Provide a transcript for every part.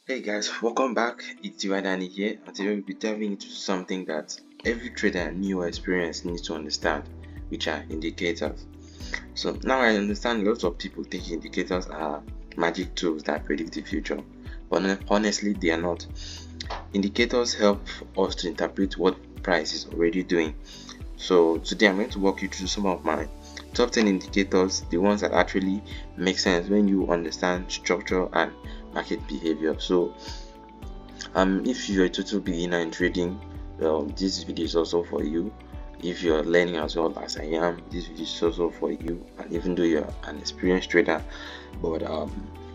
Hey guys, welcome back. It's Danny here, and today we'll be diving into something that every trader new or experienced needs to understand, which are indicators. So now I understand lots of people think indicators are magic tools that predict the future, but honestly, they are not. Indicators help us to interpret what price is already doing. So today I'm going to walk you through some of my top 10 indicators, the ones that actually make sense when you understand structure and market behavior. So if you're a total beginner in trading, this video is also for you. If you're learning as well as I am, this video is also for you. And even though you're an experienced trader, but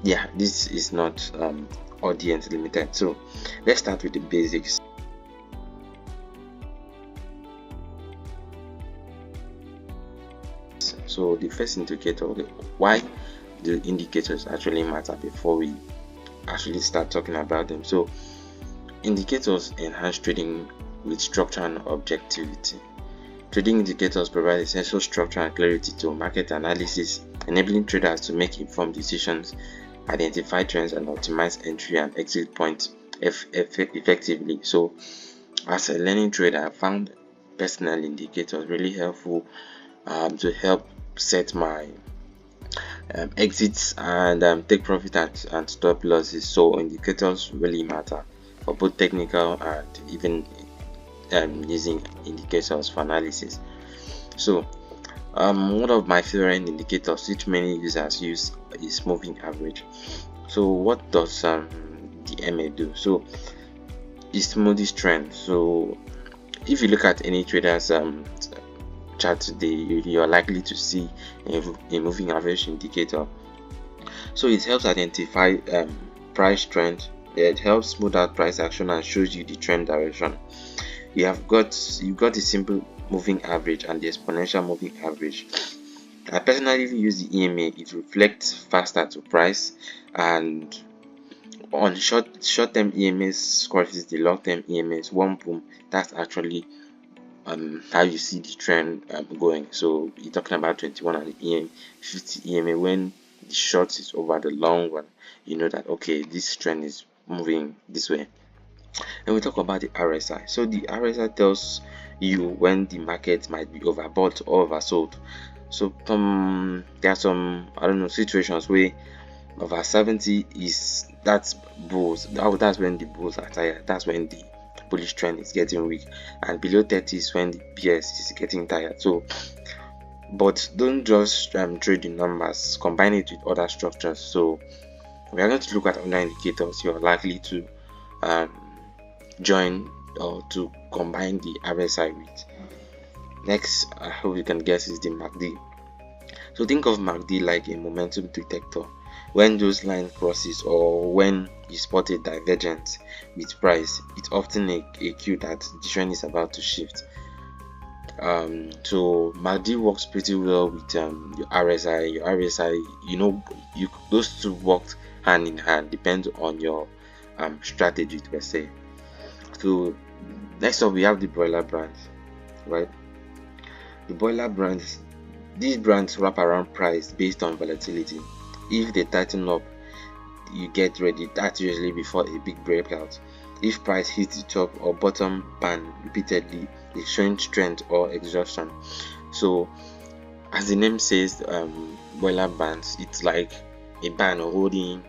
yeah, this is not audience limited. So let's start with the basics. So the first indicator, why the indicators actually matter before we actually start talking about them. So indicators enhance trading with structure and objectivity. Trading indicators provide essential structure and clarity to market analysis, enabling traders to make informed decisions, identify trends, and optimize entry and exit points effectively. So as a learning trader, I found personal indicators really helpful to help set my exits and take profit and stop losses. So indicators really matter for both technical and even using indicators for analysis. So one of my favorite indicators which many users use is moving average. So what does the MA do? So it smoothes trend. So if you look at any traders chart today, you're likely to see a moving average indicator. So it helps identify price trend. It helps smooth out price action and shows you the trend direction. You've got the simple moving average and the exponential moving average. I personally use the EMA. It reflects faster to price, and on short-term EMAs crosses the long-term EMAs, one boom. That's actually how you see the trend going. So you're talking about 21 and the 50 EMA. When the short is over the long one, you know that okay, this trend is moving this way. And we talk about the RSI. So the RSI tells you when the market might be overbought or oversold. So there are some situations where over 70 is that's bulls. That's when the bulls are tired. That's when the bullish trend is getting weak, and below 30 is when the BS is getting tired. So but don't just trade the numbers, combine it with other structures. So we are going to look at other indicators you're likely to join or to combine the RSI with. Next, I hope you can guess, is the MACD. So think of MACD like a momentum detector. When those lines crosses or when you spot a divergence with price, it's often a cue that the trend is about to shift. So MACD works pretty well with your RSI. Your RSI, those two work hand in hand, depends on your strategy per se. So next up we have the broiler brands, right? The broiler brands, these brands wrap around price based on volatility. If they tighten up, you get ready. That's usually before a big breakout. If price hits the top or bottom band repeatedly, it's showing strength or exhaustion. So as the name says, broiler bands, it's like a band holding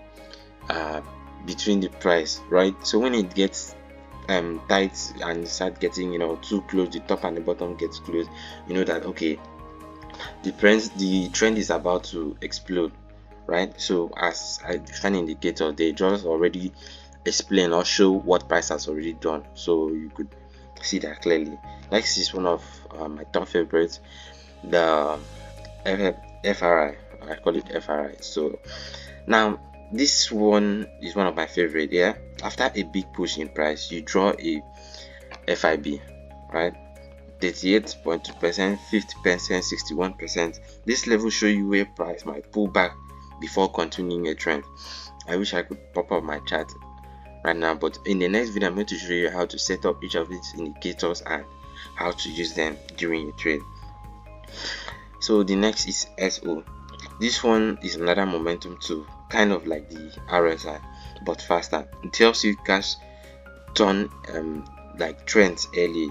between the price, right? So when it gets tight and start getting too close, the top and the bottom gets close, you know that okay, the trend is about to explode, right? So as I define indicator, they just already explain or show what price has already done, so you could see that clearly. Next is one of my top favorites, the FRI. I call it FRI. So now this one is one of my favorite. Yeah, after a big push in price, you draw a FIB, right? 38.2%, 50%, 61%. This level show you where price might pull back before continuing a trend. I wish I could pop up my chart right now, but in the next video I'm going to show you how to set up each of these indicators and how to use them during your trade. So the next is SO. This one is another momentum tool kind of like the RSI but faster. It helps you catch turn like trends early,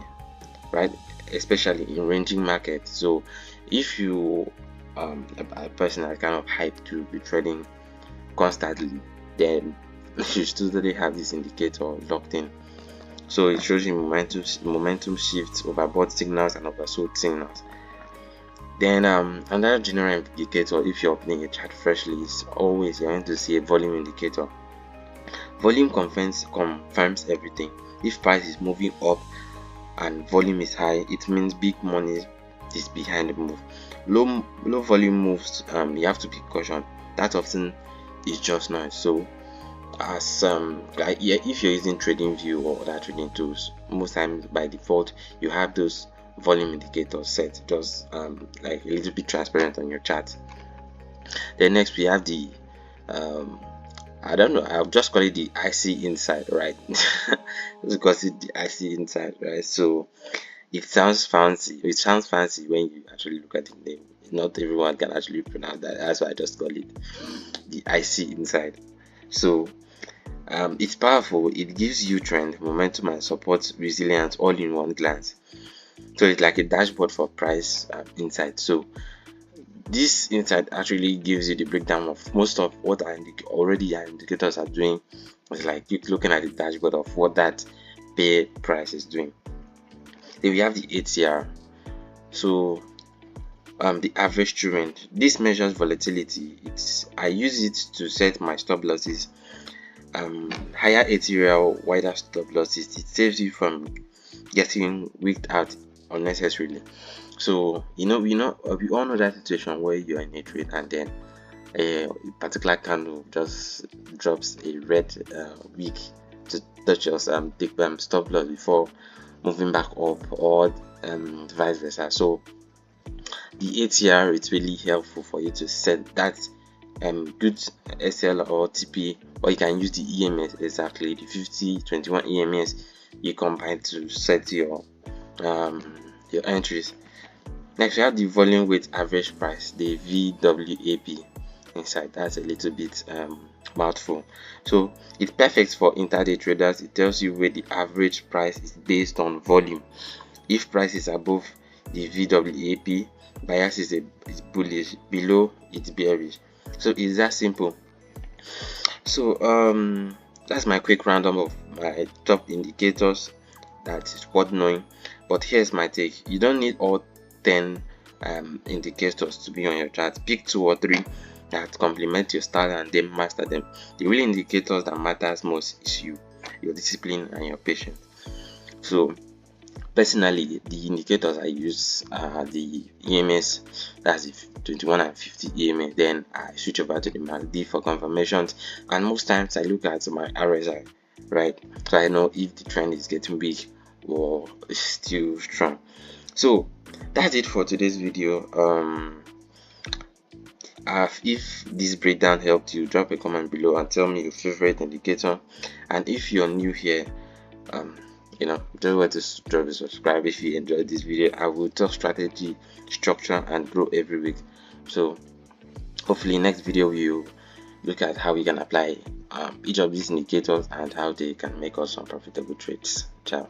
right? Especially in ranging market. So if you a person that kind of hype to be trading constantly, then you should totally have this indicator locked in. So it shows you momentum shifts, overbought signals and oversold signals. Then another general indicator, if you're opening a chart freshly, is always you're going to see a volume indicator. Volume confirms everything. If price is moving up and volume is high, it means big money is behind the move. Low volume moves, you have to be cautious. That often is just noise. So as like, yeah, if you're using trading view or other trading tools, most times by default you have those volume indicators set, just like a little bit transparent on your chart. Then next we have the I don't know, I'll just call it the IC inside, right? Because it's the IC inside, right? So it sounds fancy. It sounds fancy when you actually look at the name. Not everyone can actually pronounce that. That's why I just call it the IC inside. So it's powerful. It gives you trend, momentum, and support resilience all in one glance. So it's like a dashboard for price insight. So this insight actually gives you the breakdown of most of what our indicators are doing. It's like you looking at the dashboard of what that pair price is doing. Then we have the ATR. So the average trend. This measures volatility. I use it to set my stop losses. Higher ATR, wider stop losses. It saves you from getting wicked out unnecessarily. So we all know that situation where you're in a trade and then a particular candle just drops a red wick to touch your stop loss before moving back up, or vice versa. So the ATR is really helpful for you to set that good SL or TP, or you can use the EMS, exactly the 50-21 EMS you combine to set your entries. Next we have the volume weight average price, the VWAP inside. That's a little bit mouthful. So it's perfect for intraday traders. It tells you where the average price is based on volume. If price is above the VWAP, bias is bullish, below it's bearish. So it's that simple. So that's my quick roundup of my top indicators that is worth knowing. But here's my take: you don't need all 10 indicators to be on your chart. Pick 2 or 3 that complement your style and then master them. The real indicators that matters most is your discipline and your patience. So personally, the indicators I use are the EMS, that's the 21 and 50 EMS. Then I switch over to the MACD for confirmations, and most times I look at my RSI, right? So I know if the trend is getting big or is still strong. So that's it for today's video. If this breakdown helped you, drop a comment below and tell me your favorite indicator. And if you're new here, don't forget to drop a subscribe if you enjoyed this video. I will talk strategy, structure, and grow every week. So hopefully next video we'll look at how we can apply each of these indicators and how they can make us some profitable trades. Ciao.